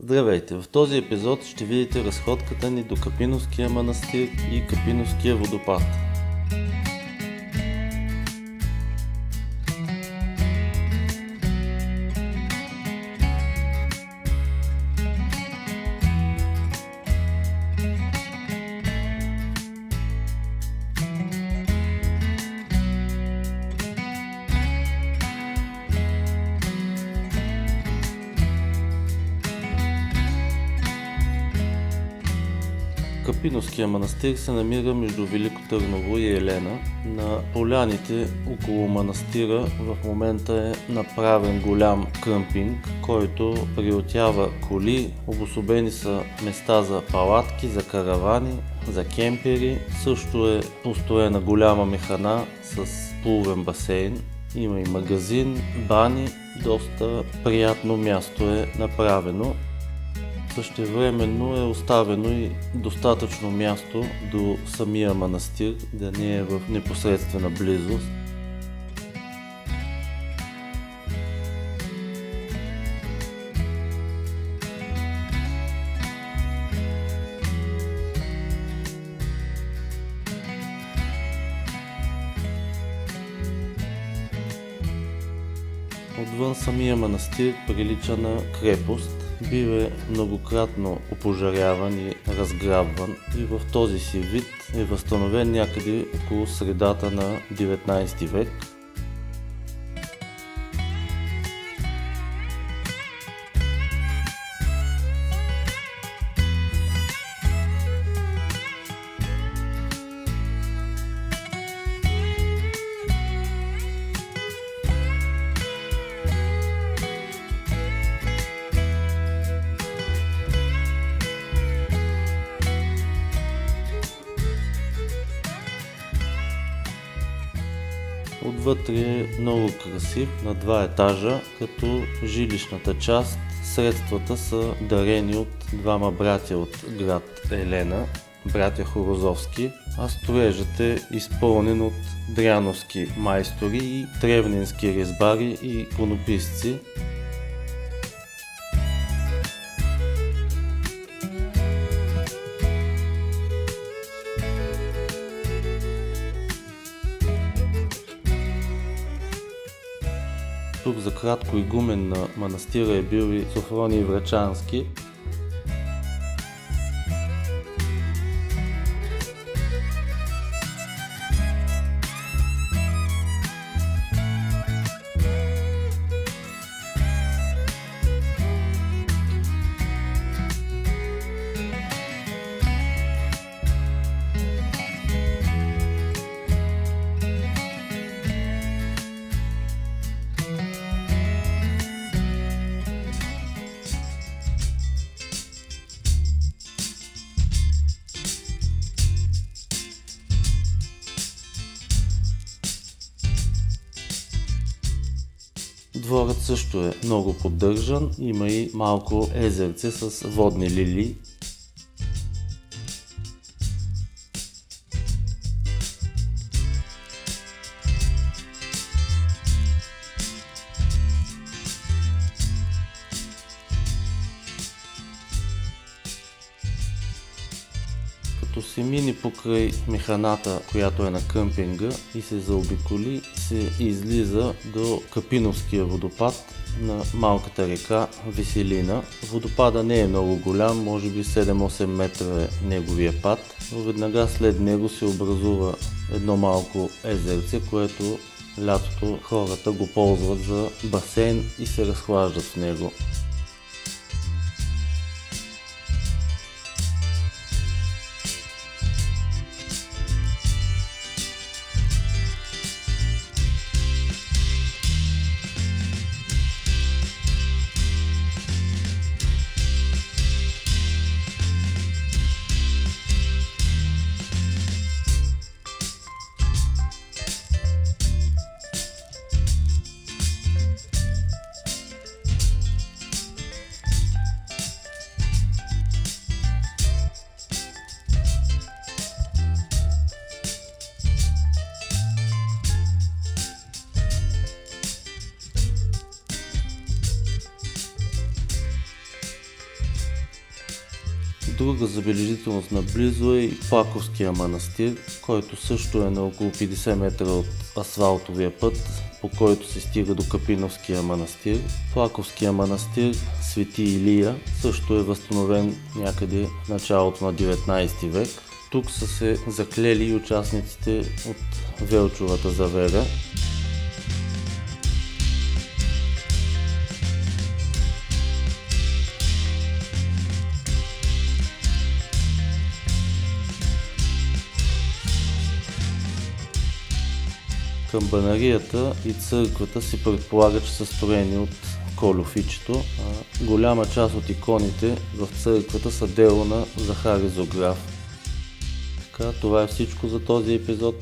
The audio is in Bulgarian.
Здравейте! В този епизод ще видите разходката ни до Капиновския манастир и Капиновския водопад. Капиновския манастир се намира между Велико Търново и Елена. На поляните около манастира в момента е направен голям къмпинг, който приютява коли, обособени са места за палатки, за каравани, за кемпери. Също е построена голяма механа с плувен басейн. Има и магазин, бани, доста приятно място е направено. Същевременно е оставено и достатъчно място до самия манастир, да не е в непосредствена близост. Отвън самия манастир прилича на крепост. Бил е многократно опожаряван и разграбван и в този си вид е възстановен някъде около средата на 19 век. Отвътре е много красив, на 2 етажа, като жилищната част средствата са дарени от двама братя от град Елена, братя Хорозовски, а строежът е изпълнен от дряновски майстори и тревненски резбари и иконописци. Тук за кратко игумен на манастира е бил и Софроний Врачански. Дворът също е много поддържан, има и малко езерце с водни лилии. Като се мине покрай механата, която е на къмпинга и се заобиколи, се излиза до Капиновския водопад на малката река Веселина. Водопада не е много голям, може би 7-8 метра е неговия пад, но веднага след него се образува едно малко езерце, което лятото хората го ползват за басейн и се разхлаждат в него. Друга забележителност наблизо е и Плаковския манастир, който също е на около 50 метра от асфалтовия път, по който се стига до Капиновския манастир. Плаковския манастир Свети Илия също е възстановен някъде в началото на 19 век. Тук са се заклели и участниците от Велчовата завера. Камбанарията и църквата се предполага, че са строени от Кольо Фичето. Голяма част от иконите в църквата са дело на Захари Зограф. Така, това е всичко за този епизод.